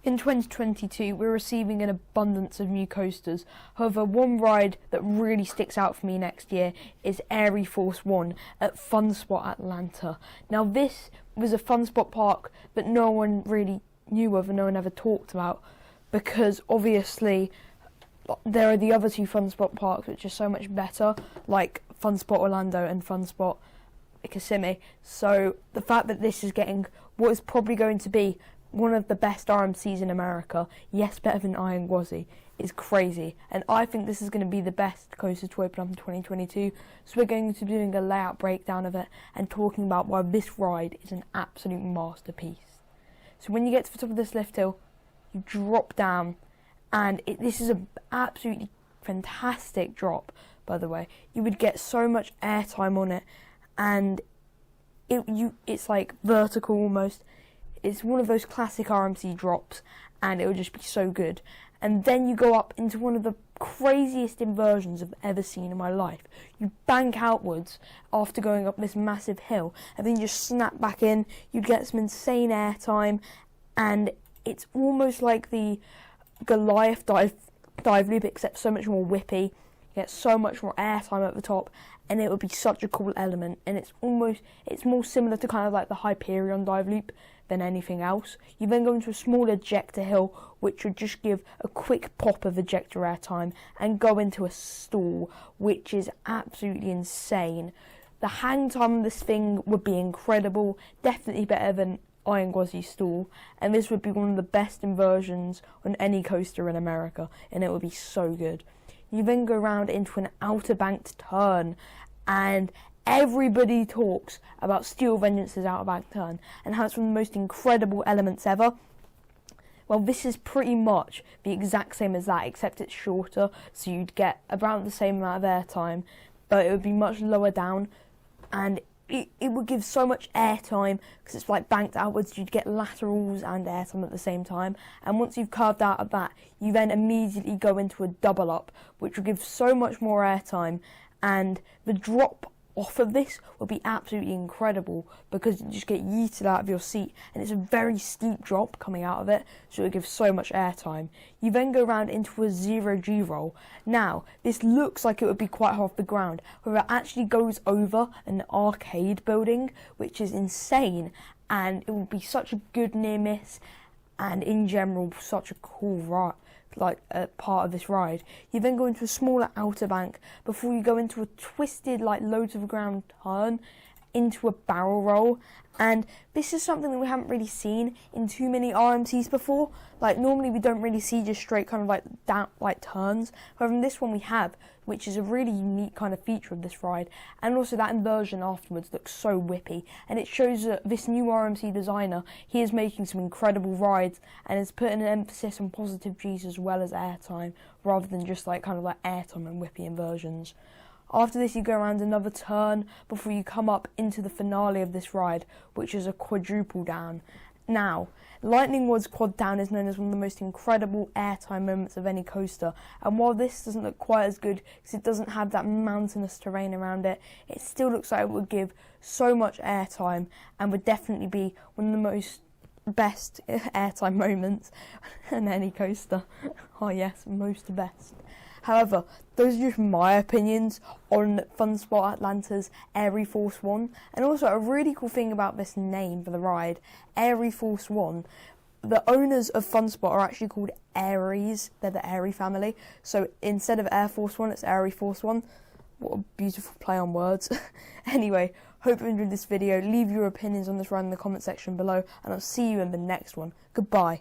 In 2022, we're receiving an abundance of new coasters. However, one ride that really sticks out for me next year is Arieforce One at Fun Spot Atlanta. Now, this was a Fun Spot park that no one really knew of and no one ever talked about, because obviously there are the other two Fun Spot parks which are so much better, like Fun Spot Orlando and Fun Spot Kissimmee. So the fact that this is getting what is probably going to be one of the best RMCs in America, yes, better than Amusement, is crazy. And I think this is going to be the best coaster to open up in 2022. So we're going to be doing a layout breakdown of it and talking about why this ride is an absolute masterpiece. So when you get to the top of this lift hill, you drop down, and this is an absolutely fantastic drop, by the way. You would get so much airtime on it, and it's like vertical almost. It's one of those classic RMC drops, and it would just be so good. And then you go up into one of the craziest inversions I've ever seen in my life. You bank outwards after going up this massive hill, and then you just snap back in. You get some insane airtime, and it's almost like the Goliath dive loop, except so much more whippy. You get so much more airtime at the top, and it would be such a cool element. And it's more similar to kind of like the Hyperion dive loop than anything else. You then go into a small ejector hill, which would just give a quick pop of ejector airtime, and go into a stall, which is absolutely insane. The hang time on this thing would be incredible, definitely better than Iron Gwazi stall, and this would be one of the best inversions on any coaster in America, and it would be so good. You then go around into an outer banked turn, and everybody talks about Steel Vengeance's outer bank turn and how it's one of the most incredible elements ever. Well, this is pretty much the exact same as that, except it's shorter, so you'd get about the same amount of airtime, but it would be much lower down, and it would give so much airtime because it's like banked outwards. You'd get laterals and airtime at the same time, and once you've curved out of that, you then immediately go into a double up, which will give so much more airtime, and the drop off of this will be absolutely incredible because you just get yeeted out of your seat, and it's a very steep drop coming out of it, so it gives so much airtime. You then go around into a 0G roll. Now, this looks like it would be quite high off the ground, but it actually goes over an arcade building, which is insane, and it will be such a good near miss, and in general such a cool ride, like a part of this ride. You then go into a smaller outer bank before you go into a twisted, like low to the ground turn into a barrel roll, and this is something that we haven't really seen in too many RMCs before. Like normally we don't really see just straight kind of like down like turns. However, in this one we have, which is a really unique kind of feature of this ride, and also that inversion afterwards looks so whippy, and it shows that this new RMC designer, he is making some incredible rides and is putting an emphasis on positive G's as well as airtime, rather than just like kind of like airtime and whippy inversions. After this, you go around another turn before you come up into the finale of this ride, which is a quadruple down. Now, Lightning Rod's quad down is known as one of the most incredible airtime moments of any coaster, and while this doesn't look quite as good because it doesn't have that mountainous terrain around it, it still looks like it would give so much airtime and would definitely be one of the most best airtime moments in any coaster. Oh yes, most best. However, those are just my opinions on Fun Spot Atlanta's Arieforce One, and also a really cool thing about this name for the ride, Arieforce One. The owners of Fun Spot are actually called Aries. They're the Airy family, so instead of Air Force One, it's Arieforce One. What a beautiful play on words. Anyway, hope you enjoyed this video. Leave your opinions on this ride in the comment section below, and I'll see you in the next one. Goodbye.